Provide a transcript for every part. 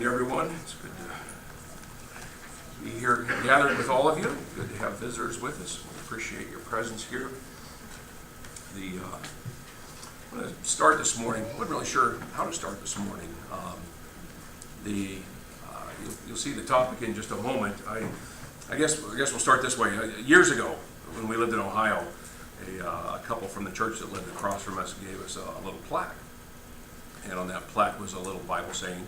morning to everyone. It's good to be here gathered with all of you. Good to have visitors with us. We appreciate your presence here. I'm going to start this morning. I wasn't really sure how to start this morning. You'll see the topic in just a moment. I guess we'll start this way. Years ago, when we lived in Ohio, a couple from the church that lived across from us gave us a little plaque. And on that plaque was a little Bible saying,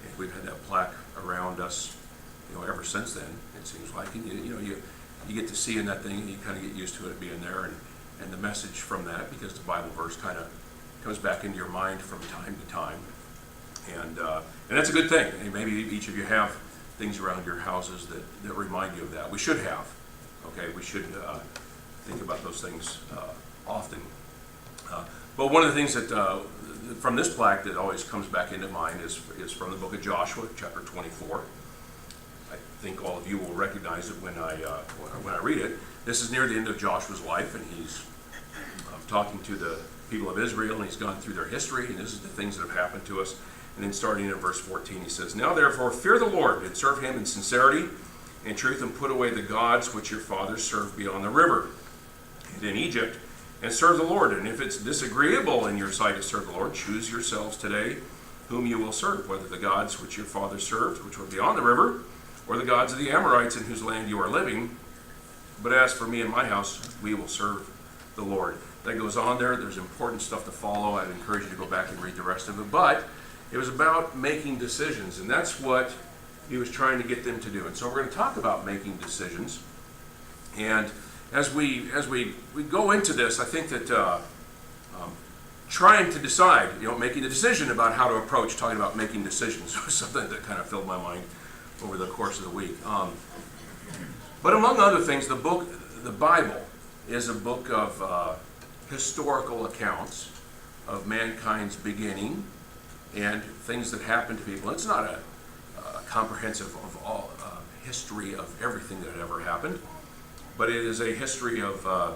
and we've had that plaque around us, ever since then. It seems like, and you get to see in that thing, and you kind of get used to it being there, and the message from that, because the Bible verse kind of comes back into your mind from time to time, and that's a good thing. And maybe each of you have things around your houses that remind you of that. We should have. Okay, we should think about those things often. But one of the things that from this plaque that always comes back into mind is from the book of Joshua, chapter 24. I think all of you will recognize it when I read it. This is near the end of Joshua's life, and he's talking to the people of Israel, and he's gone through their history, and this is the things that have happened to us. And then starting in verse 14, he says, "Now therefore fear the Lord, and serve him in sincerity and truth, and put away the gods which your fathers served beyond the river and in Egypt, and serve the Lord. And if it's disagreeable in your sight to serve the Lord, choose yourselves today whom you will serve, whether the gods which your fathers served, which were beyond the river, or the gods of the Amorites in whose land you are living. But as for me and my house, we will serve the Lord." That goes on there. There's important stuff to follow. I'd encourage you to go back and read the rest of it. But it was about making decisions, and that's what he was trying to get them to do. And so we're going to talk about making decisions. And as we go into this, I think that trying to decide, making a decision about how to approach talking about making decisions was something that kind of filled my mind over the course of the week. But among other things, the Bible is a book of historical accounts of mankind's beginning and things that happened to people. It's not a comprehensive of all history of everything that had ever happened, but it is a history of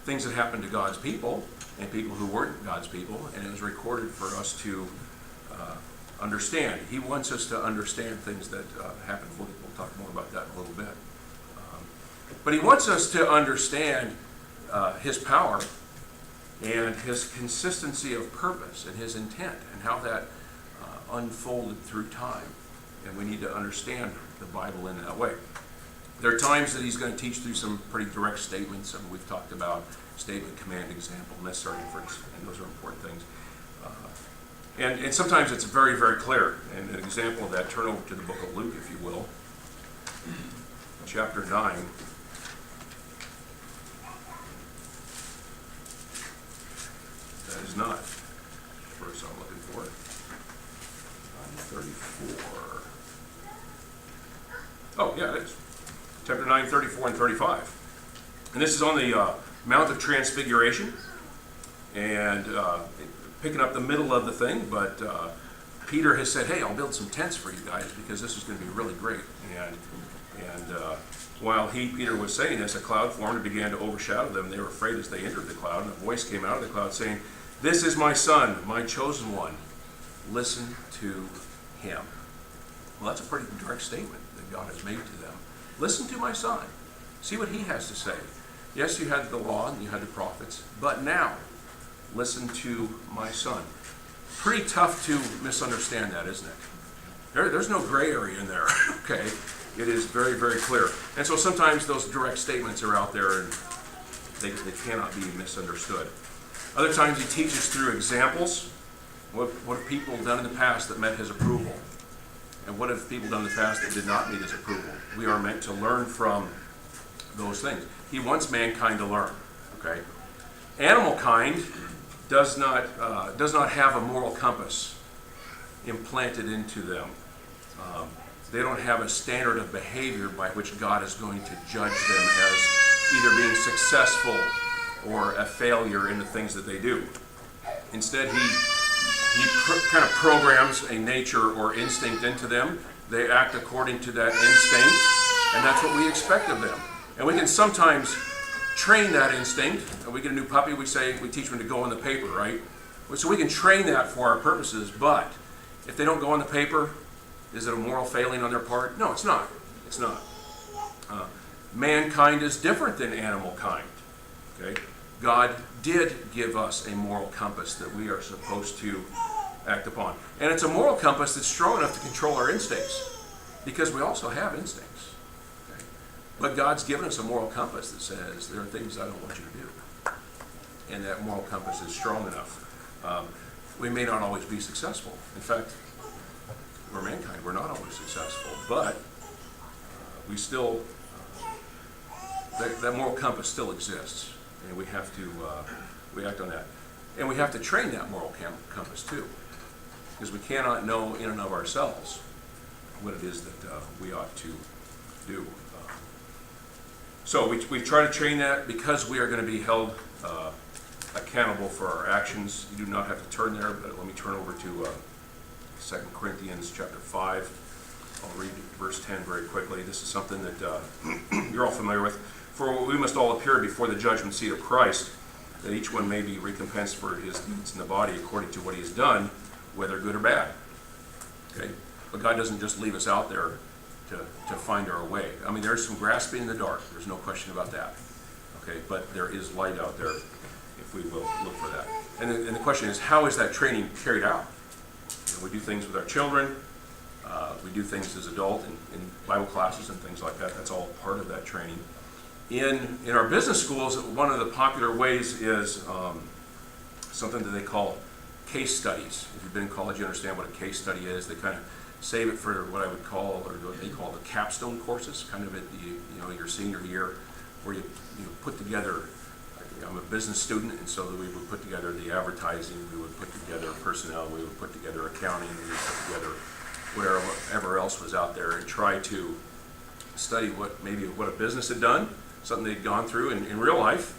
things that happened to God's people and people who weren't God's people, and it was recorded for us to understand. He wants us to understand things that happened. We'll talk more about that in a little bit. But he wants us to understand his power and his consistency of purpose and his intent and how that unfolded through time. And we need to understand the Bible in that way. There are times that he's going to teach through some pretty direct statements, and we've talked about statement, command, example, necessary inference, and those are important things. And sometimes it's very, very clear. And an example of that, turn over to the book of Luke, if you will, chapter 9. That is not the verse I'm looking for. 34. Oh, yeah, it is. Chapter 9, 34 and 35. And this is on the Mount of Transfiguration, and picking up the middle of the thing, but Peter has said, "Hey, I'll build some tents for you guys because this is going to be really great." And while Peter was saying this, a cloud formed and began to overshadow them. They were afraid as they entered the cloud, and a voice came out of the cloud saying, "This is my son, my chosen one. Listen to him." Well, that's a pretty direct statement that God has made to them. Listen to my son. See what he has to say. Yes, you had the law and you had the prophets, but now listen to my son. Pretty tough to misunderstand that, isn't it? There's no gray area in there, okay? It is very, very clear. And so sometimes those direct statements are out there and they cannot be misunderstood. Other times he teaches through examples. What have people done in the past that met his approval? And what have people done in the past that did not meet his approval? We are meant to learn from those things. He wants mankind to learn, okay? Animal kind does not have a moral compass implanted into them. They don't have a standard of behavior by which God is going to judge them as either being successful or a failure in the things that they do. Instead, he kind of programs a nature or instinct into them. They act according to that instinct, and that's what we expect of them. And we can sometimes train that instinct. We get a new puppy, we teach them to go in the paper, right? So we can train that for our purposes, but If they don't go on the paper, is it a moral failing on their part? No, it's not. It's not. Mankind is different than animal kind. Okay? God did give us a moral compass that we are supposed to act upon. And it's a moral compass that's strong enough to control our instincts, because we also have instincts. Okay? But God's given us a moral compass that says there are things I don't want you to do. And that moral compass is strong enough. We may not always be successful. In fact, we're mankind. We're not always successful. But we still, that moral compass still exists. And we have to, we act on that. And we have to train that moral compass too. Because we cannot know in and of ourselves what it is that we ought to do. So we try to train that because we are going to be held accountable for our actions. You do not have to turn there, but let me turn over to 2 Corinthians chapter 5. I'll read verse 10 very quickly. This is something that you're all familiar with. For we must all appear before the judgment seat of Christ, that each one may be recompensed for his deeds in the body according to what he has done, whether good or bad. Okay? But God doesn't just leave us out there to find our way. I mean, there's some grasping in the dark. There's no question about that. Okay? But there is light out there if we will look for that. And the question is, how is that training carried out? You know, we do things with our children. We do things as adults in Bible classes and things like that. That's all part of that training. In our business schools, one of the popular ways is something that they call case studies. If you've been in college, you understand what a case study is. They kind of save it for what I would call, or what they call the capstone courses, kind of at your senior year, where you put together. I'm a business student, and so we would put together the advertising, we would put together personnel, we would put together accounting, we would put together whatever else was out there, and try to study what a business had done, something they'd gone through in real life,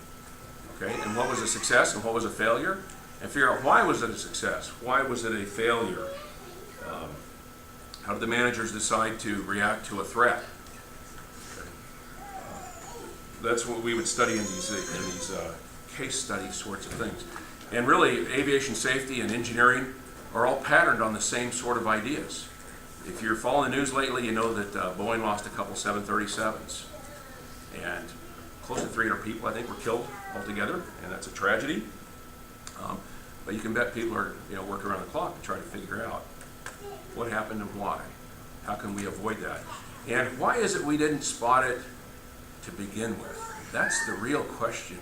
okay, and what was a success and what was a failure, and figure out why was it a success, why was it a failure, how did the managers decide to react to a threat. That's what we would study in these case study sorts of things. And really, aviation safety and engineering are all patterned on the same sort of ideas. If you're following the news lately, you know that Boeing lost a couple 737s. And close to 300 people, I think, were killed altogether, and that's a tragedy. But you can bet people are working around the clock to try to figure out what happened and why. How can we avoid that? And why is it we didn't spot it to begin with? That's the real question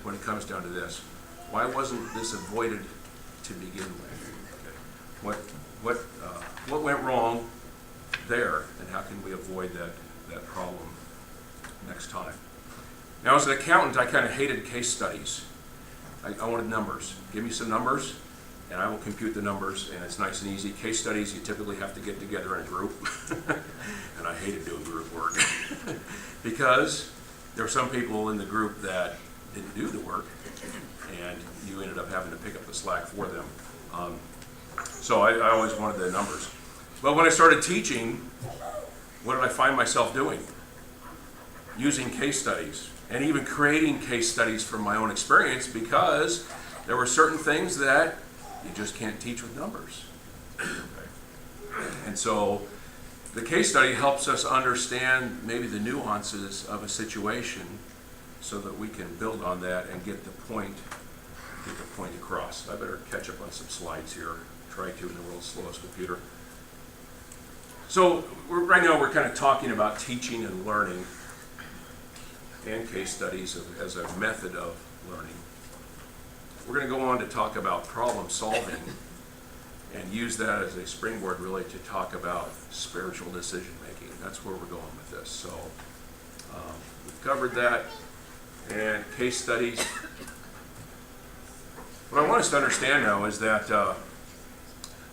when it comes down to this. Why wasn't this avoided to begin with? Okay. What went wrong there, and how can we avoid that problem next time? Now, as an accountant, I kind of hated case studies. I wanted numbers. Give me some numbers, and I will compute the numbers, and it's nice and easy. Case studies, you typically have to get together in a group, and I hated doing group work because there were some people in the group that didn't do the work, and you ended up having to pick up the slack for them. So I always wanted the numbers. But when I started teaching, what did I find myself doing? Using case studies, and even creating case studies from my own experience, because there were certain things that you just can't teach with numbers. Okay. And so the case study helps us understand maybe the nuances of a situation so that we can build on that and get the point across. I better catch up on some slides here. Try to in the world's slowest computer. So right now we're kind of talking about teaching and learning and case studies as a method of learning. We're going to go on to talk about problem solving and use that as a springboard really to talk about spiritual decision making. That's where we're going with this. So we've covered that, and case studies. What I want us to understand now is that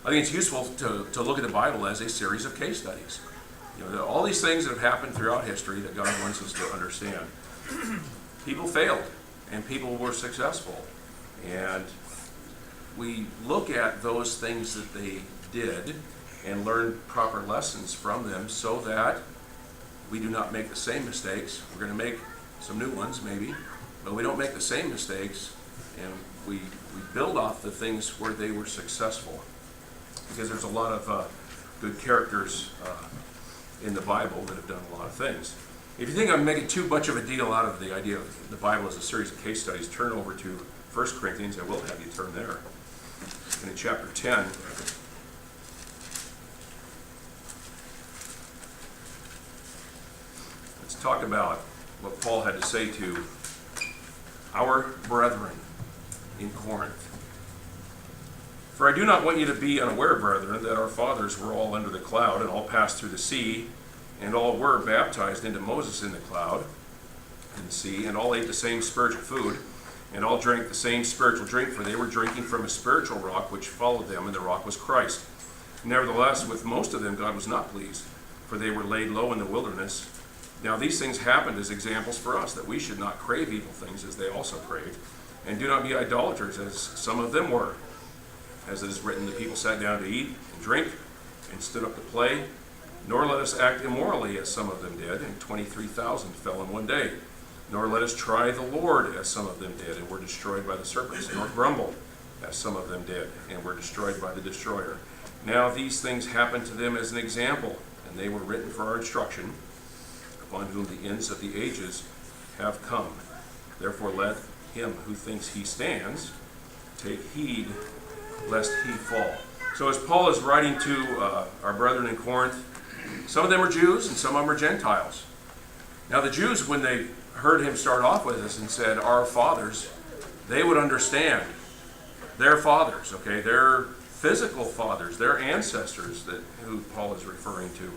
I think it's useful to look at the Bible as a series of case studies. All these things that have happened throughout history that God wants us to understand. People failed, and people were successful. And we look at those things that they did and learn proper lessons from them so that we do not make the same mistakes. We're going to make some new ones maybe, but we don't make the same mistakes, and we build off the things where they were successful. because there's a lot of good characters in the Bible that have done a lot of things. If you think I'm making too much of a deal out of the idea of the Bible as a series of case studies, turn over to 1 Corinthians. I will have you turn there. And in chapter 10, let's talk about what Paul had to say to our brethren in Corinth. For I do not want you to be unaware, brethren, that our fathers were all under the cloud, and all passed through the sea, and all were baptized into Moses in the cloud, in the sea, and all ate the same spiritual food, and all drank the same spiritual drink, for they were drinking from a spiritual rock which followed them, and the rock was Christ. Nevertheless, with most of them God was not pleased, for they were laid low in the wilderness. Now these things happened as examples for us, that we should not crave evil things as they also craved, and do not be idolaters as some of them were. As it is written, the people sat down to eat and drink, and stood up to play. Nor let us act immorally as some of them did, and 23,000 fell in one day. Nor let us try the Lord as some of them did, and were destroyed by the serpents. Nor grumble as some of them did, and were destroyed by the destroyer. Now these things happened to them as an example, and they were written for our instruction, upon whom the ends of the ages have come. Therefore let him who thinks he stands take heed lest he fall. So as Paul is writing to our brethren in Corinth, some of them are Jews and some of them are Gentiles. Now the Jews, when they heard him start off with this and said, our fathers, they would understand their fathers, okay, their physical fathers, their ancestors who Paul is referring to.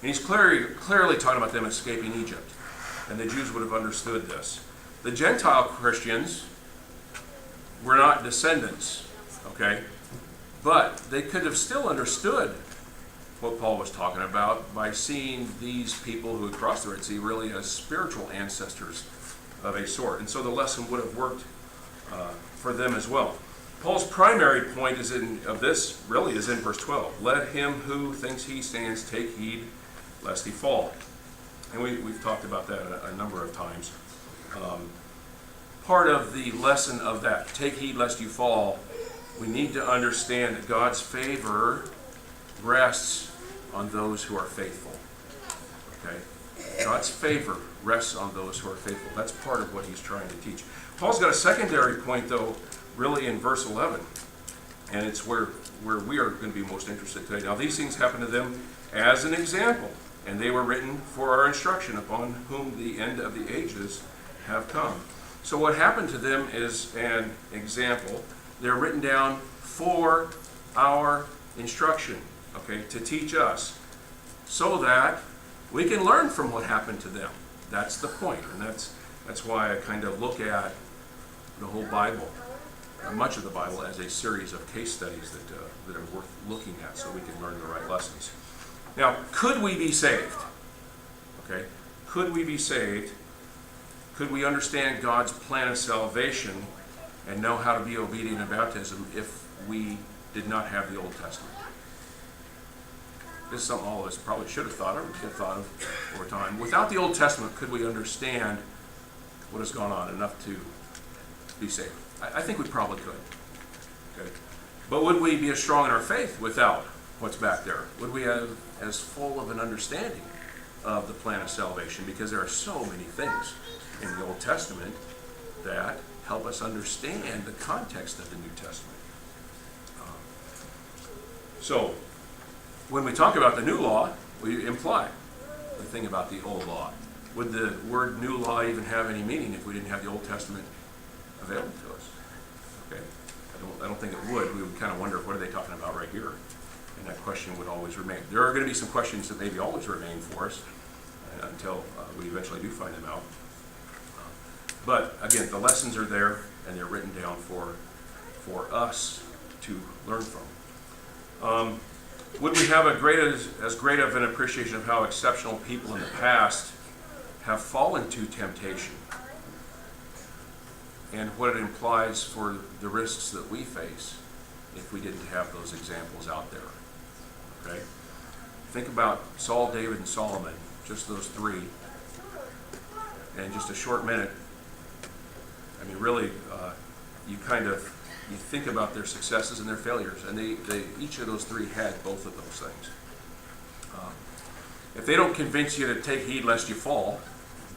And he's clearly talking about them escaping Egypt. And the Jews would have understood this. The Gentile Christians were not descendants, okay? But they could have still understood what Paul was talking about by seeing these people who had crossed the Red Sea really as spiritual ancestors of a sort. And so the lesson would have worked for them as well. Paul's primary point of this really is in verse 12. Let him who thinks he stands take heed lest he fall. And we've talked about that a number of times. Part of the lesson of that, take heed lest you fall, we need to understand that God's favor rests on those who are faithful. Okay? God's favor rests on those who are faithful. That's part of what he's trying to teach. Paul's got a secondary point, though, really in verse 11. And it's where we are going to be most interested today. Now, these things happened to them as an example, and they were written for our instruction, upon whom the end of the ages have come. So what happened to them is an example. They're written down for our instruction, okay, to teach us, so that we can learn from what happened to them. That's the point, and that's why I kind of look at the whole Bible, much of the Bible, as a series of case studies that are worth looking at, so we can learn the right lessons. Now, could we be saved? Okay, could we be saved? Could we understand God's plan of salvation and know how to be obedient in baptism if we did not have the Old Testament? This is something all of us probably should have thought of, have thought of over time. Without the Old Testament, could we understand what has gone on enough to be saved? I think we probably could. Okay. But would we be as strong in our faith without what's back there? Would we have as full of an understanding of the plan of salvation? Because there are so many things in the Old Testament that help us understand the context of the New Testament. So, when we talk about the new law, we imply the thing about the old law. Would the word new law even have any meaning if we didn't have the Old Testament available to us? Okay, I don't think it would. We would kind of wonder, what are they talking about right here? And that question would always remain. There are going to be some questions that maybe always remain for us until we eventually do find them out. But again, the lessons are there, and they're written down for us to learn from. Would we have as great of an appreciation of how exceptional people in the past have fallen to temptation and what it implies for the risks that we face if we didn't have those examples out there? Okay? Think about Saul, David, and Solomon, just those three, and just a short minute. I mean, really, you kind of you think about their successes and their failures, and they each of those three had both of those things. If they don't convince you to take heed lest you fall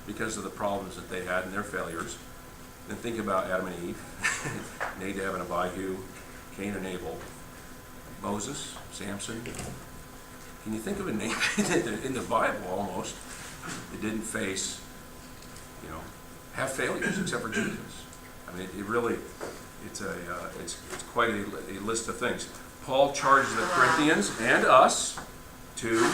because of the problems that they had and their failures, then think about Adam and Eve, Nadab and Abihu, Cain and Abel, Moses, Samson. Can you think of a name in the Bible almost that didn't face, have failures except for Jesus? I mean, it really, it's quite a list of things. Paul charges the Corinthians and us to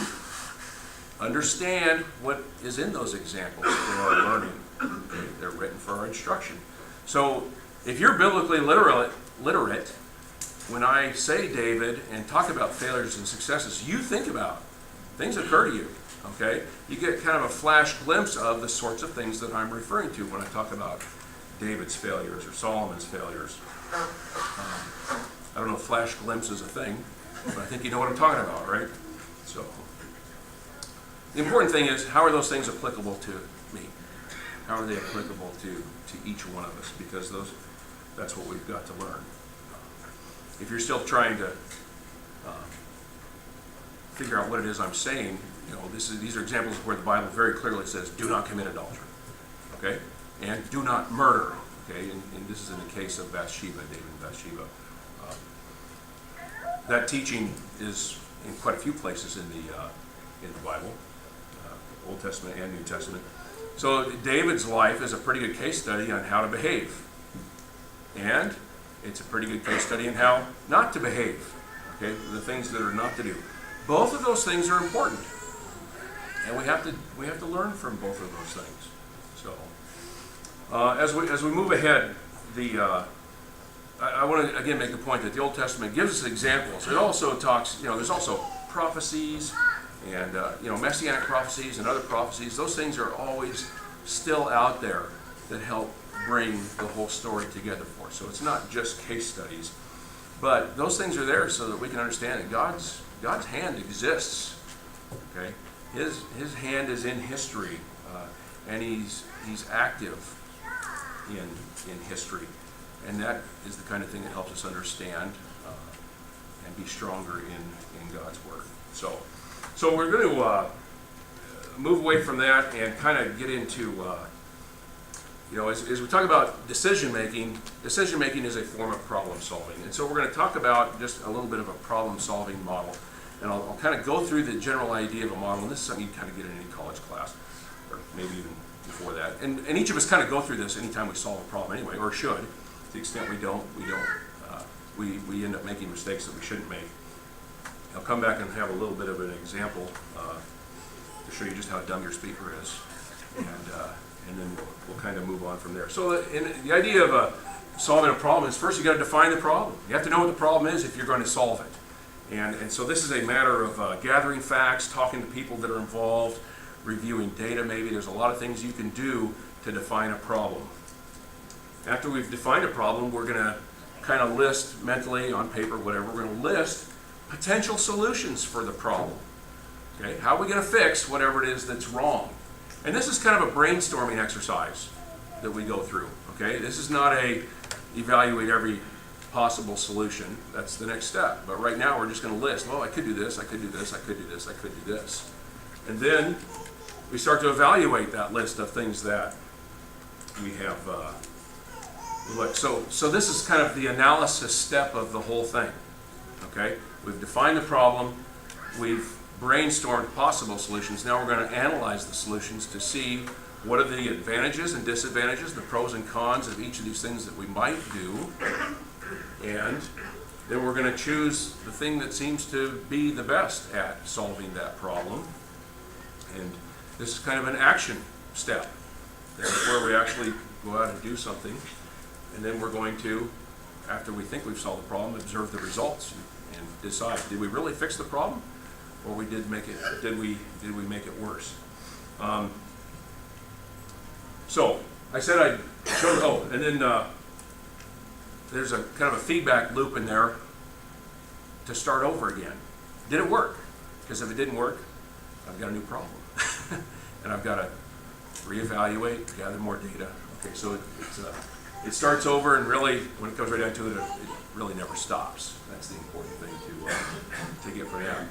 understand what is in those examples for our learning. Okay? They're written for our instruction. So if you're biblically literate, when I say David and talk about failures and successes, you think about things occur to you. Okay? You get kind of a flash glimpse of the sorts of things that I'm referring to when I talk about David's failures or Solomon's failures. I don't know if flash glimpse is a thing, but I think you know what I'm talking about, right? So the important thing is, how are those things applicable to me? How are they applicable to each one of us? Because that's what we've got to learn. If you're still trying to figure out what it is I'm saying, these are examples where the Bible very clearly says, do not commit adultery, okay? And do not murder, okay? And this is in the case of Bathsheba, David and Bathsheba. That teaching is in quite a few places in the Bible, Old Testament and New Testament. So David's life is a pretty good case study on how to behave. And it's a pretty good case study on how not to behave, okay? The things that are not to do. Both of those things are important. And we have to learn from both of those things. So as we move ahead, I want to again make the point that the Old Testament gives us examples. It also talks, there's also prophecies and messianic prophecies and other prophecies. Those things are always still out there that help bring the whole story together for us. So it's not just case studies, but those things are there so that we can understand that God's hand exists. Okay, His hand is in history, and He's active in history, and that is the kind of thing that helps us understand and be stronger in God's Word. So we're going to move away from that and kind of get into, as we talk about decision making is a form of problem solving. And so we're going to talk about just a little bit of a problem solving model. And I'll kind of go through the general idea of a model. And this is something you kind of get in any college class, or maybe even before that. And each of us kind of go through this anytime we solve a problem anyway, or should. To the extent we don't, we end up making mistakes that we shouldn't make. I'll come back and have a little bit of an example to show you just how dumb your speaker is, and then we'll kind of move on from there. So the idea of solving a problem is, first you got to define the problem. You have to know what the problem is if you're going to solve it. And so this is a matter of gathering facts, talking to people that are involved, reviewing data maybe. There's a lot of things you can do to define a problem. After we've defined a problem, we're going to kind of list mentally, on paper, whatever, we're going to list potential solutions for the problem. Okay, how are we going to fix whatever it is that's wrong? And this is kind of a brainstorming exercise that we go through. Okay, this is not a evaluate every possible solution. That's the next step. But right now we're just going to list, well, I could do this, I could do this, I could do this, I could do this. And then we start to evaluate that list of things that we have looked. So this is kind of the analysis step of the whole thing. Okay, we've defined the problem, we've brainstormed possible solutions. Now we're going to analyze the solutions to see what are the advantages and disadvantages, the pros and cons of each of these things that we might do. And then we're going to choose the thing that seems to be the best at solving that problem. And this is kind of an action step. That's where we actually go out and do something. And then we're going to, after we think we've solved the problem, observe the results and decide, did we really fix the problem? Or did we make it worse? So I said I'd show, and then there's a kind of a feedback loop in there to start over again. Did it work? Because if it didn't work, I've got a new problem. And I've got to reevaluate, gather more data. Okay, so it starts over, and really, when it comes right down to it, it really never stops. That's the important thing to get from that.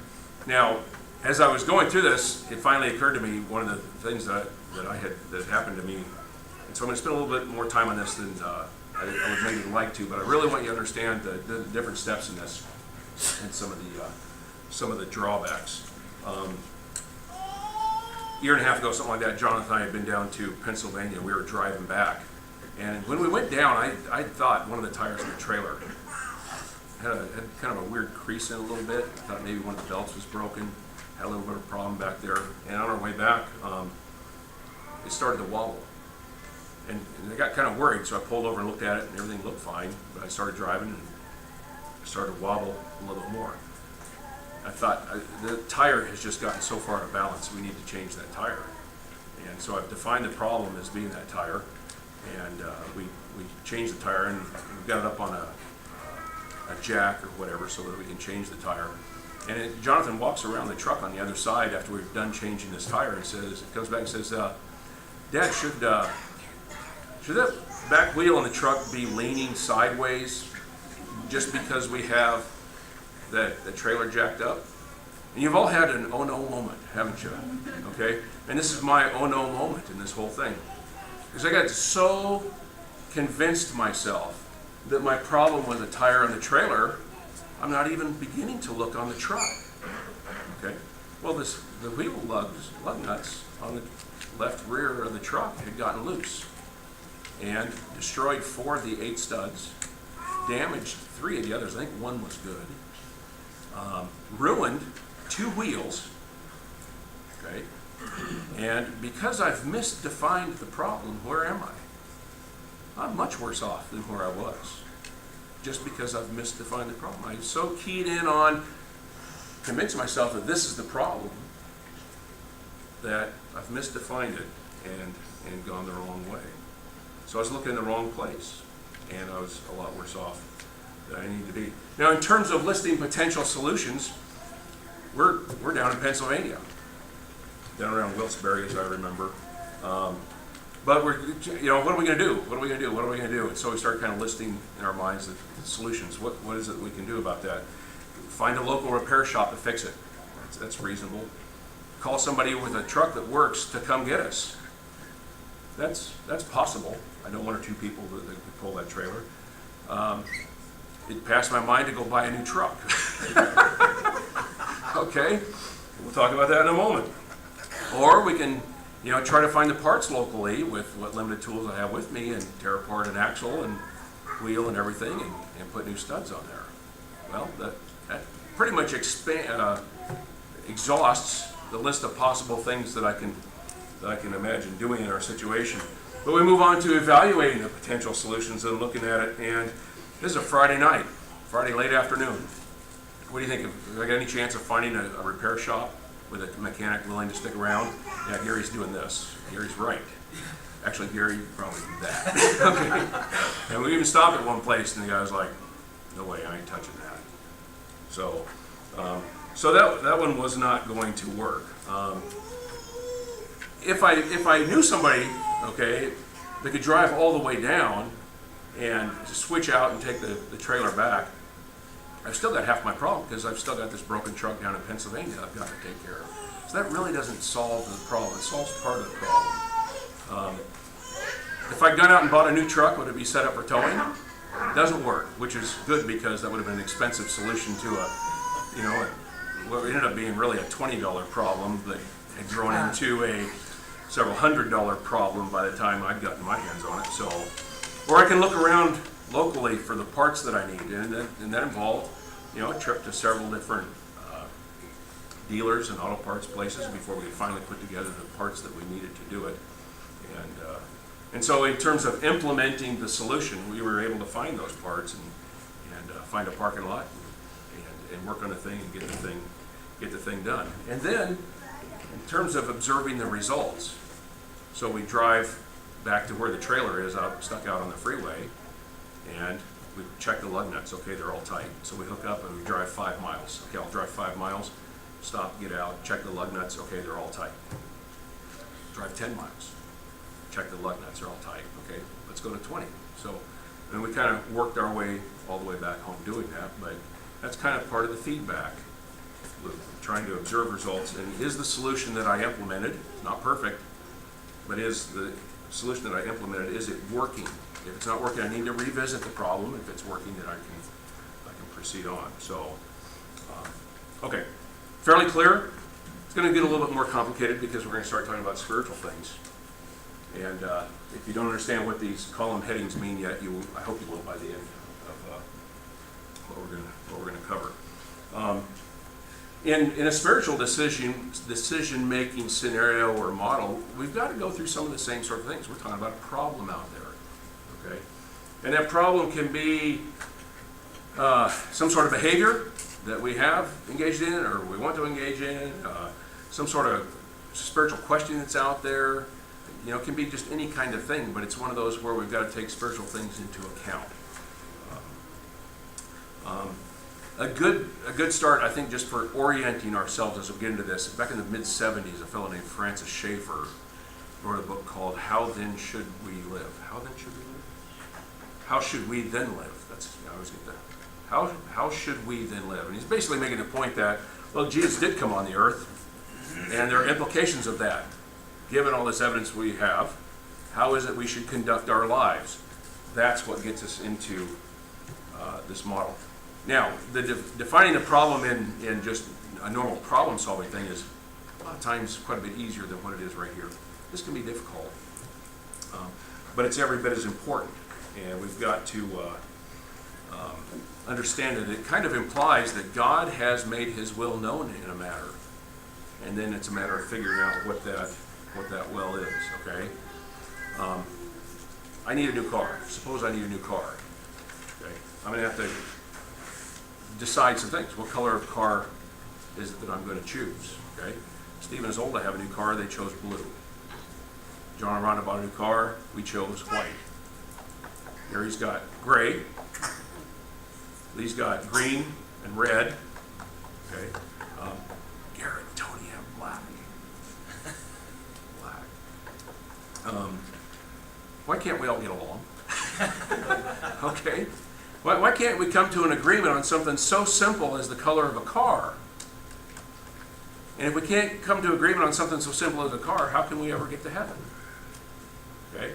Now, as I was going through this, it finally occurred to me one of the things that happened to me, and so I'm going to spend a little bit more time on this than I would maybe like to, but I really want you to understand the different steps in this and some of the drawbacks. Year and a half ago, something like that, Jonathan and I had been down to Pennsylvania. We were driving back, and when we went down, I thought one of the tires in the trailer had kind of a weird crease in it a little bit. I thought maybe one of the belts was broken. Had a little bit of a problem back there, and on our way back, it started to wobble. And I got kind of worried, so I pulled over and looked at it, and everything looked fine. But I started driving, and it started to wobble a little bit more. I thought, the tire has just gotten so far out of balance, we need to change that tire. And so I've defined the problem as being that tire, and we changed the tire, and we got it up on a jack or whatever so that we can change the tire. And Jonathan walks around the truck on the other side after we've done changing this tire, and comes back and says, Dad, should that back wheel on the truck be leaning sideways just because we have the trailer jacked up? And you've all had an oh no moment, haven't you? Okay? And this is my oh no moment in this whole thing. Because I got so convinced myself that my problem was a tire on the trailer, I'm not even beginning to look on the truck. Okay? Well, the wheel lug nuts on the left rear of the truck had gotten loose and destroyed 4 of the 8 studs, damaged 3 of the others. I think 1 was good. Ruined 2 wheels. Okay? And because I've misdefined the problem, where am I? I'm much worse off than where I was, just because I've misdefined the problem. I'm so keyed in on convincing myself that this is the problem that I've misdefined it and gone the wrong way. So I was looking in the wrong place, and I was a lot worse off than I need to be. Now, in terms of listing potential solutions, we're down in Pennsylvania, down around Wilkes-Barre, as I remember. But what are we going to do? What are we going to do? What are we going to do? And so we start kind of listing in our minds the solutions. What is it we can do about that? Find a local repair shop to fix it. That's reasonable. Call somebody with a truck that works to come get us. That's possible. I know 1 or 2 people that could pull that trailer. It passed my mind to go buy a new truck. Okay, we'll talk about that in a moment. Or we can, try to find the parts locally with what limited tools I have with me and tear apart an axle and wheel and everything and put new studs on there. Well, that pretty much exhausts the list of possible things that I can imagine doing in our situation. But we move on to evaluating the potential solutions and looking at it. And this is a Friday night, Friday late afternoon. What do you think? Have I got any chance of finding a repair shop with a mechanic willing to stick around? Yeah, Gary's doing this. Gary's right. Actually, Gary probably did that. Okay. And we even stopped at one place, and the guy was like, "No way, I ain't touching that." So that one was not going to work. If I knew somebody, okay, that could drive all the way down and just switch out and take the trailer back, I've still got half my problem because I've still got this broken truck down in Pennsylvania I've got to take care of. So that really doesn't solve the problem. It solves part of the problem. If I'd gone out and bought a new truck, would it be set up for towing? It doesn't work, which is good because that would have been an expensive solution to what ended up being really a $20 problem that had grown into a several $100 problem by the time I'd gotten my hands on it. So, or I can look around locally for the parts that I need, and that involved, a trip to several different dealers and auto parts places before we could finally put together the parts that we needed to do it. And so, in terms of implementing the solution, we were able to find those parts and find a parking lot and work on the thing and get the thing done. And then, in terms of observing the results, so we drive back to where the trailer is, stuck out on the freeway, and we check the lug nuts. Okay, they're all tight. So we hook up and we drive 5 miles. Okay, I'll drive 5 miles, stop, get out, check the lug nuts. Okay, they're all tight. Drive 10 miles. check the lug nuts are all tight. Okay, let's go to 20. So, and we kind of worked our way all the way back home doing that, but that's kind of part of the feedback loop, trying to observe results. And is the solution that I implemented, not perfect, but is the solution that I implemented, is it working? If it's not working, I need to revisit the problem. If it's working, then I can proceed on. So, okay, fairly clear. It's going to get a little bit more complicated because we're going to start talking about spiritual things. And if you don't understand what these column headings mean yet, I hope you will by the end of what we're going to cover. In a spiritual decision-making scenario or model, we've got to go through some of the same sort of things. We're talking about a problem out there, okay? And that problem can be some sort of behavior that we have engaged in or we want to engage in, some sort of spiritual question that's out there. You know, it can be just any kind of thing, but it's one of those where we've got to take spiritual things into account. A good start, I think, just for orienting ourselves as we get into this. Back in the mid-'70s, a fellow named Francis Schaeffer wrote a book called "How Then Should We Live?" How then should we live? How should we then live? I always get that. How should we then live? And he's basically making the point that, well, Jesus did come on the earth, and there are implications of that. Given all this evidence we have, how is it we should conduct our lives? That's what gets us into this model. Now, defining the problem in just a normal problem-solving thing is a lot of times quite a bit easier than what it is right here. This can be difficult, but it's every bit as important. And we've got to understand that it kind of implies that God has made His will known in a matter, and then it's a matter of figuring out what that will is. Okay. I need a new car. Suppose I need a new car. Okay. I'm going to have to decide some things. What color of car is it that I'm going to choose? Okay. Stephen is old to have a new car. They chose blue. John and Rhonda bought a new car. We chose white. Gary's got gray. Lee's got green and red. Okay. Garrett and Tony have black. Why can't we all get along? Okay. Why can't we come to an agreement on something so simple as the color of a car? And if we can't come to agreement on something so simple as a car, how can we ever get to heaven? Okay.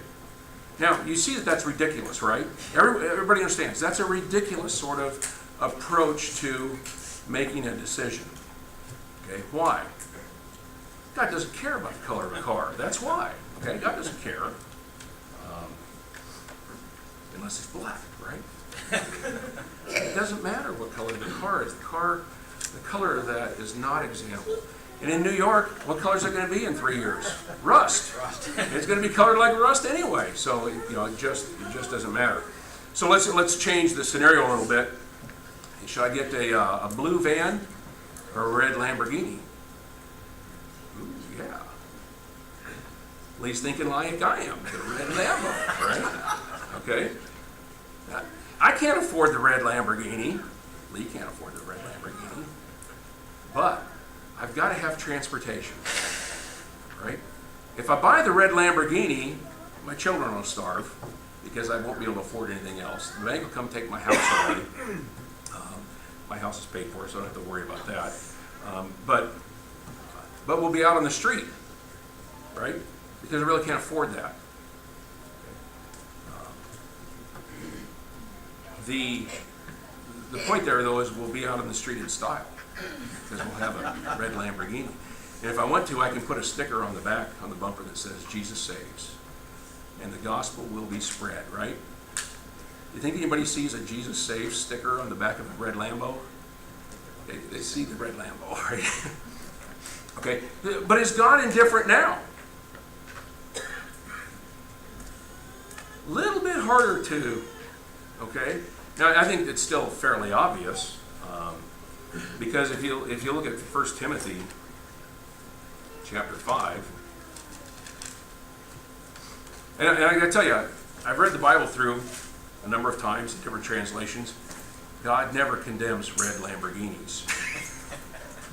Now, you see that that's ridiculous, right? Everybody understands. That's a ridiculous sort of approach to making a decision. Okay. Why? God doesn't care about the color of a car. That's why. Okay. God doesn't care. Unless it's black, right? It doesn't matter what color the car is. The color of that is not example. And in New York, what color is it going to be in 3 years? Rust. It's going to be colored like rust anyway. So it just doesn't matter. So let's change the scenario a little bit. Should I get a blue van or a red Lamborghini? Ooh, yeah. Lee's thinking like I am. The red Lambo, right? Okay. I can't afford the red Lamborghini. Lee can't afford the red Lamborghini. But I've got to have transportation, right? If I buy the red Lamborghini, my children will starve because I won't be able to afford anything else. The bank will come take my house away. My house is paid for, so I don't have to worry about that. But we'll be out on the street, right? Because I really can't afford that. The point there, though, is we'll be out on the street in style because we'll have a red Lamborghini. And if I want to, I can put a sticker on the back, on the bumper that says, Jesus saves. And the gospel will be spread, right? You think anybody sees a Jesus saves sticker on the back of a red Lambo? They see the red Lambo, right? Okay, but is God indifferent now? A little bit harder to, okay? Now, I think it's still fairly obvious, because if you look at 1 Timothy chapter 5, and I got to tell you, I've read the Bible through a number of times in different translations. God never condemns red Lamborghinis,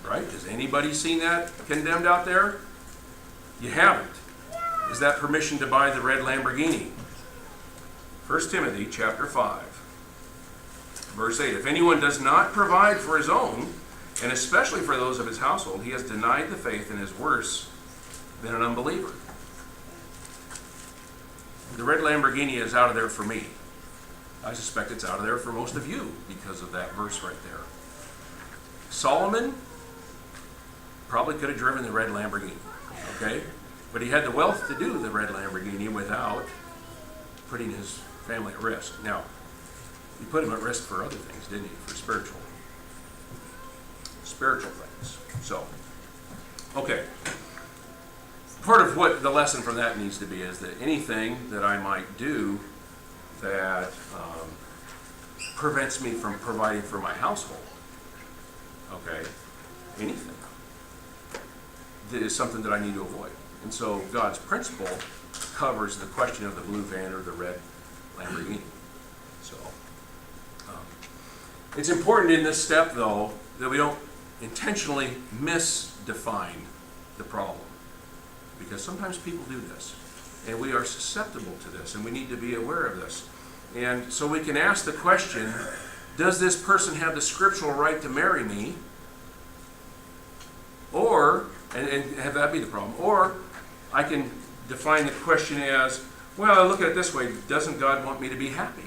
right? Has anybody seen that condemned out there? You haven't. Is that permission to buy the red Lamborghini? 1 Timothy chapter 5, verse 8. If anyone does not provide for his own, and especially for those of his household, he has denied the faith and is worse than an unbeliever. The red Lamborghini is out of there for me. I suspect it's out of there for most of you because of that verse right there. Solomon probably could have driven the red Lamborghini, okay? But he had the wealth to do the red Lamborghini without putting his family at risk. Now, he put him at risk for other things, didn't he? For spiritual things. So, okay. Part of what the lesson from that needs to be is that anything that I might do that prevents me from providing for my household, okay, anything, that is something that I need to avoid. And so God's principle covers the question of the blue van or the red Lamborghini. So it's important in this step, though, that we don't intentionally misdefine the problem, because sometimes people do this, and we are susceptible to this, and we need to be aware of this. And so we can ask the question, does this person have the scriptural right to marry me? Or, and have that be the problem. Or I can define the question as, well, I look at it this way, doesn't God want me to be happy?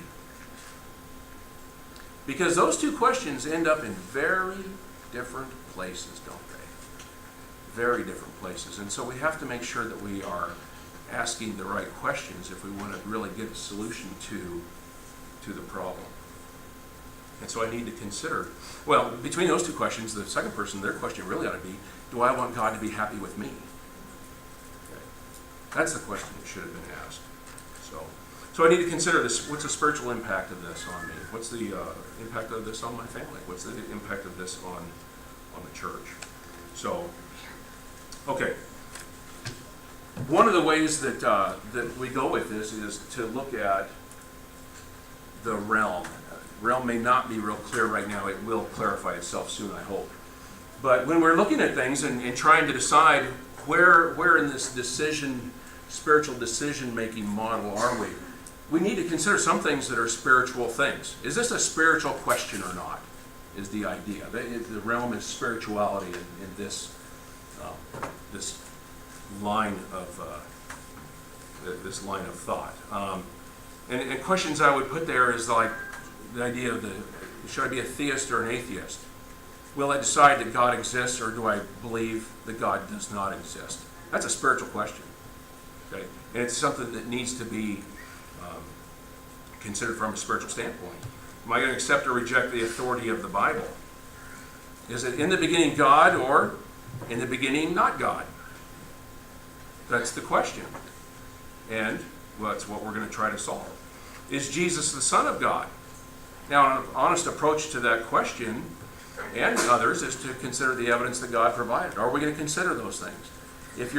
Because those two questions end up in very different places, don't they? Very different places. And so we have to make sure that we are asking the right questions if we want to really get a solution to the problem. And so I need to consider, well, between those two questions, the second person, their question really ought to be, do I want God to be happy with me? Okay. That's the question that should have been asked. So I need to consider this. What's the spiritual impact of this on me? What's the impact of this on my family? What's the impact of this on the church? So, okay. One of the ways that we go with this is to look at the realm. Realm may not be real clear right now. It will clarify itself soon, I hope. But when we're looking at things and trying to decide where in this spiritual decision-making model are we need to consider some things that are spiritual things. Is this a spiritual question or not, is the idea. The realm is spirituality in this line of thought. And questions I would put there is like the idea of should I be a theist or an atheist? Will I decide that God exists, or do I believe that God does not exist? That's a spiritual question. Okay? And it's something that needs to be considered from a spiritual standpoint. Am I going to accept or reject the authority of the Bible? Is it in the beginning God, or in the beginning not God? That's the question. And well, that's what we're going to try to solve. Is Jesus the Son of God? Now, an honest approach to that question and others is to consider the evidence that God provided. Are we going to consider those things? If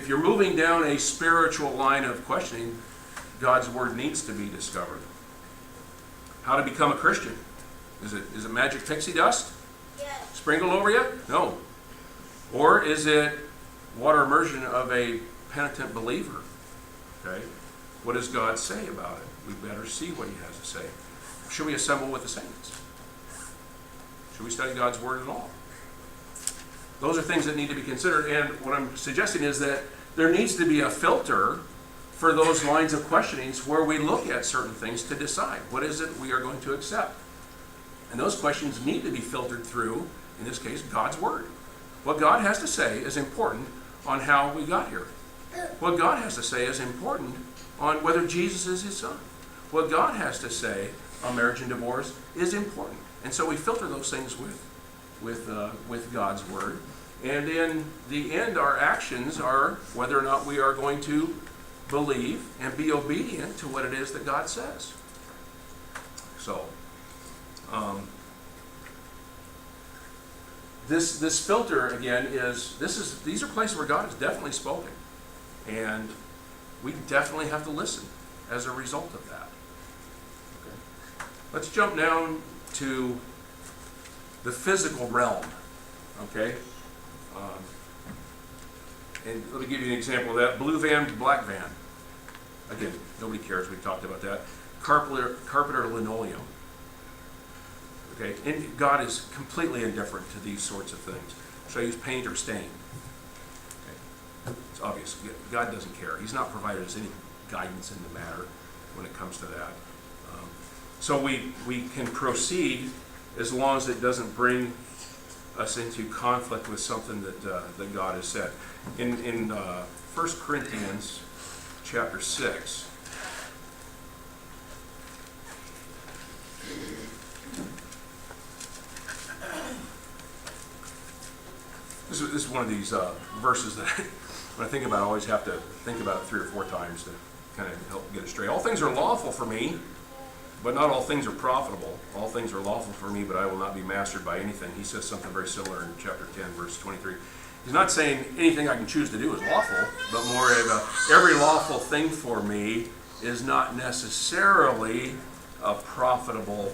you're moving down a spiritual line of questioning, God's Word needs to be discovered. How to become a Christian? Is it magic pixie dust? Yes. Sprinkled over you? No. Or is it water immersion of a penitent believer? Okay. What does God say about it? We better see what He has to say. Should we assemble with the saints? Should we study God's Word at all? Those are things that need to be considered, and what I'm suggesting is that there needs to be a filter for those lines of questionings where we look at certain things to decide what is it we are going to accept. And those questions need to be filtered through, in this case, God's Word. What God has to say is important on how we got here. What God has to say is important on whether Jesus is His Son. What God has to say on marriage and divorce is important. And so we filter those things with God's Word. And in the end, our actions are whether or not we are going to believe and be obedient to what it is that God says. So, this filter again these are places where God has definitely spoken, and we definitely have to listen as a result of that. Okay. Let's jump down to the physical realm. Okay. And let me give you an example of that. Blue van, black van. Again, nobody cares. We've talked about that. Carpenter linoleum. Okay, and God is completely indifferent to these sorts of things. Should I use paint or stain? Okay. It's obvious. God doesn't care. He's not provided us any guidance in the matter when it comes to that. So we can proceed as long as it doesn't bring us into conflict with something that God has said. In 1 Corinthians chapter 6, this is one of these verses that when I think about it, I always have to think about it 3 or 4 times to kind of help get it straight. All things are lawful for me, but not all things are profitable. All things are lawful for me, but I will not be mastered by anything. He says something very similar in chapter 10, verse 23. He's not saying anything I can choose to do is lawful, but more of every lawful thing for me is not necessarily a profitable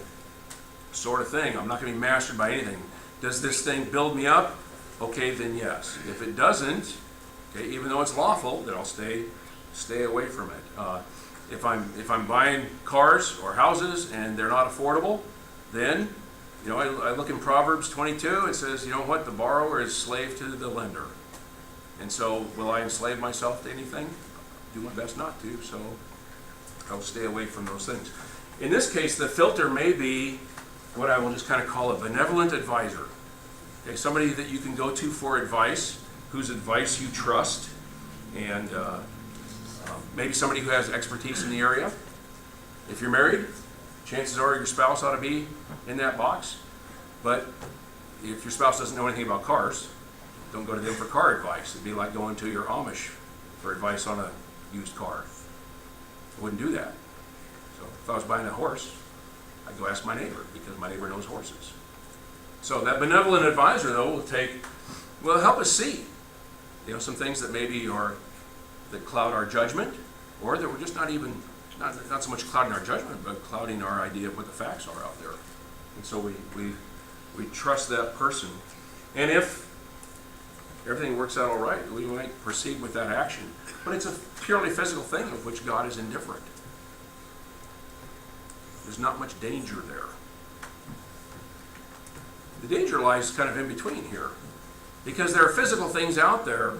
sort of thing. I'm not going to be mastered by anything. Does this thing build me up? Okay, then yes. If it doesn't, okay, even though it's lawful, then I'll stay away from it. If I'm buying cars or houses and they're not affordable, then I look in Proverbs 22. It says, you know what, the borrower is slave to the lender. And so, will I enslave myself to anything? Do my best not to. So, I'll stay away from those things. In this case, the filter may be what I will just kind of call a benevolent advisor. Okay, somebody that you can go to for advice, whose advice you trust, and maybe somebody who has expertise in the area. If you're married, chances are your spouse ought to be in that box. But if your spouse doesn't know anything about cars, don't go to them for car advice. It'd be like going to your Amish for advice on a used car. I wouldn't do that. So if I was buying a horse, I'd go ask my neighbor, because my neighbor knows horses. So that benevolent advisor, though, will help us see, some things that maybe that cloud our judgment, or that we're just not so much clouding our judgment, but clouding our idea of what the facts are out there. And so we trust that person. And if everything works out all right, we might proceed with that action. But it's a purely physical thing of which God is indifferent. There's not much danger there. The danger lies kind of in between here, because there are physical things out there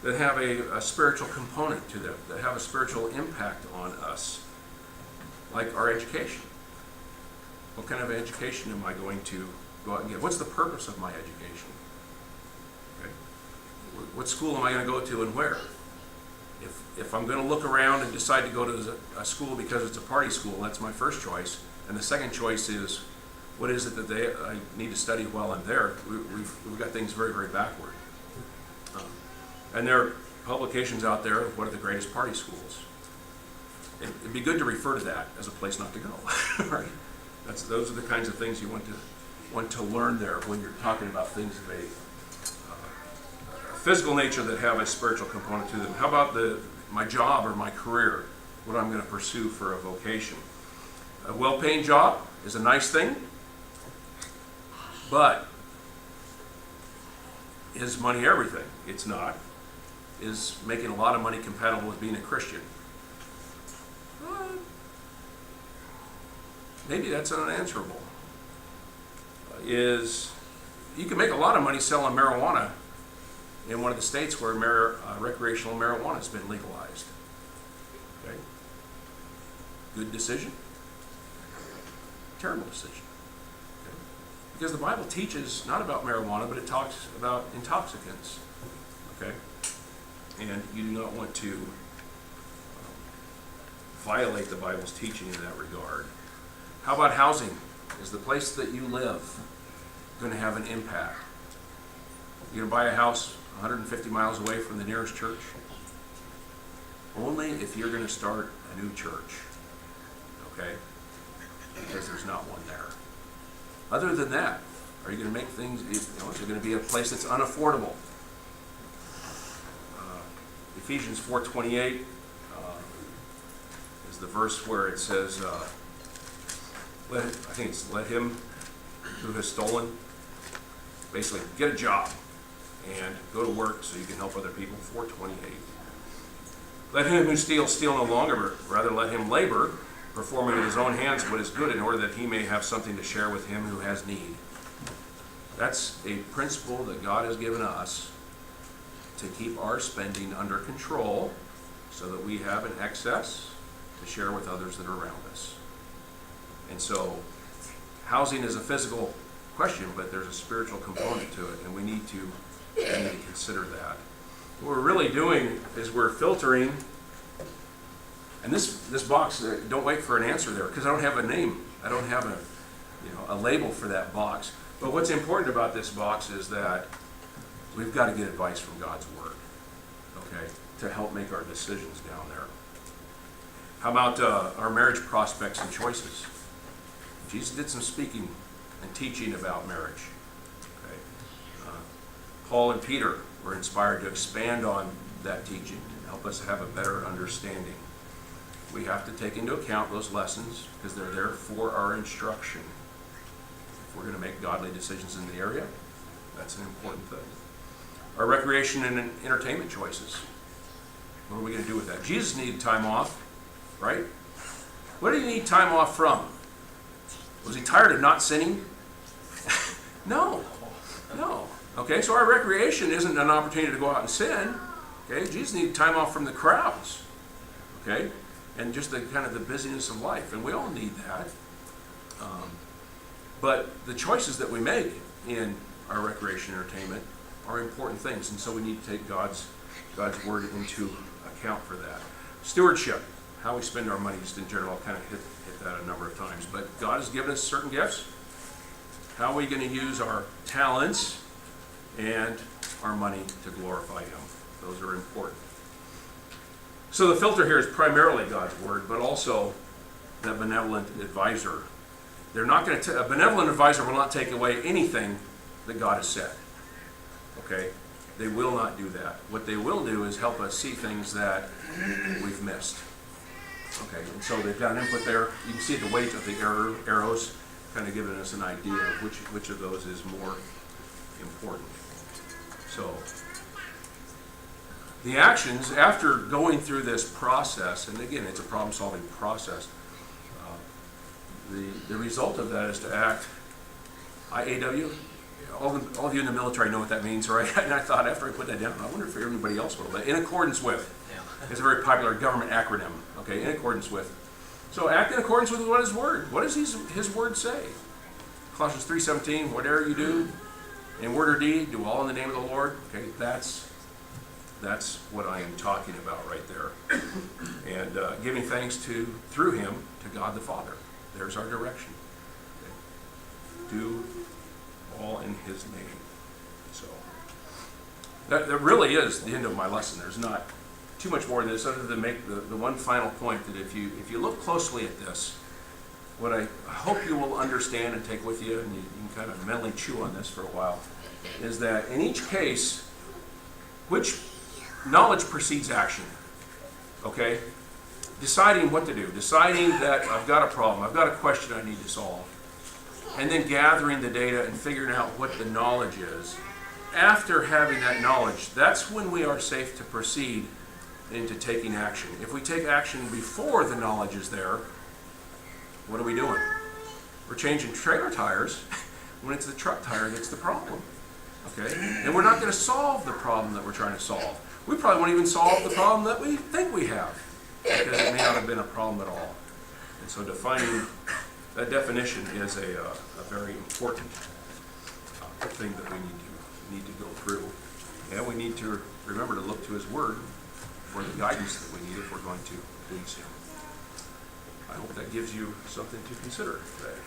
that have a spiritual component to them, that have a spiritual impact on us, like our education. What kind of education am I going to go out and get? What's the purpose of my education? Okay. What school am I going to go to and where? If I'm going to look around and decide to go to a school because it's a party school, that's my first choice. And the second choice is, what is it that I need to study while I'm there? We've got things very, very backward. And there are publications out there of what are the greatest party schools. It'd be good to refer to that as a place not to go, right? Those are the kinds of things you want to learn there when you're talking about things of a physical nature that have a spiritual component to them. How about my job or my career, what I'm going to pursue for a vocation? A well-paying job is a nice thing, but is money everything? It's not. Is making a lot of money compatible with being a Christian? Maybe that's unanswerable. You can make a lot of money selling marijuana in one of the states where recreational marijuana has been legalized. Okay? Good decision? Terrible decision. Okay? Because the Bible teaches not about marijuana, but it talks about intoxicants. Okay? And you do not want to violate the Bible's teaching in that regard. How about housing? Is the place that you live going to have an impact? You're going to buy a house 150 miles away from the nearest church? Only if you're going to start a new church. Okay? Because there's not one there. Other than that, are you going to make things, is it going to be a place that's unaffordable? Ephesians 4:28 is the verse where it says, let him who has stolen, basically, get a job. and go to work so you can help other people. 4:28. Let him who steals steal no longer, but rather let him labor, performing with his own hands what is good, in order that he may have something to share with him who has need. That's a principle that God has given us to keep our spending under control so that we have an excess to share with others that are around us. And so housing is a physical question, but there's a spiritual component to it, and we need to consider that. What we're really doing is we're filtering, and this box, don't wait for an answer there, because I don't have a name. I don't have a label for that box. But what's important about this box is that we've got to get advice from God's Word, okay, to help make our decisions down there. How about our marriage prospects and choices? Jesus did some speaking and teaching about marriage. Okay. Paul and Peter were inspired to expand on that teaching and help us have a better understanding. We have to take into account those lessons because they're there for our instruction. If we're going to make godly decisions in the area, that's an important thing. Our recreation and entertainment choices. What are we going to do with that? Jesus needed time off, right? What did he need time off from? Was he tired of not sinning? No. Okay, so our recreation isn't an opportunity to go out and sin. Okay, Jesus needed time off from the crowds. Okay, and just the kind of the busyness of life, and we all need that. But the choices that we make in our recreation and entertainment are important things, and so we need to take God's Word into account for that. Stewardship, how we spend our money just in general, I'll kind of hit that a number of times. But God has given us certain gifts. How are we going to use our talents and our money to glorify Him? Those are important. So the filter here is primarily God's Word, but also the benevolent advisor. They're not going to. A benevolent advisor will not take away anything that God has said. Okay, they will not do that. What they will do is help us see things that we've missed. Okay, and so they've got an input there. You can see the weight of the arrows, kind of giving us an idea of which of those is more important. So the actions after going through this process, and again, it's a problem-solving process. The result of that is to act. IAW. All of you in the military know what that means, right? And I thought after I put that down, I wonder if everybody else will. But in accordance with, it's a very popular government acronym. Okay, in accordance with. So act in accordance with what His Word. What does His Word say? Colossians 3:17. Whatever you do, in word or deed, do all in the name of the Lord. Okay, that's what I am talking about right there. And giving thanks through Him to God the Father. There's our direction. Okay. Do all in His name. So that really is the end of my lesson. There's not too much more than this, other than make the one final point that if you look closely at this, what I hope you will understand and take with you, and you can kind of mentally chew on this for a while, is that in each case, which knowledge precedes action. Okay? Deciding what to do, deciding that I've got a problem, I've got a question I need to solve, and then gathering the data and figuring out what the knowledge is. After having that knowledge, that's when we are safe to proceed into taking action. If we take action before the knowledge is there, what are we doing? We're changing trailer tires when it's the truck tire that's the problem. Okay? And we're not going to solve the problem that we're trying to solve. We probably won't even solve the problem that we think we have, because it may not have been a problem at all. And so defining that definition is a very important thing that we need to go through. And we need to remember to look to His Word for the guidance that we need if we're going to please Him. I hope that gives you something to consider today.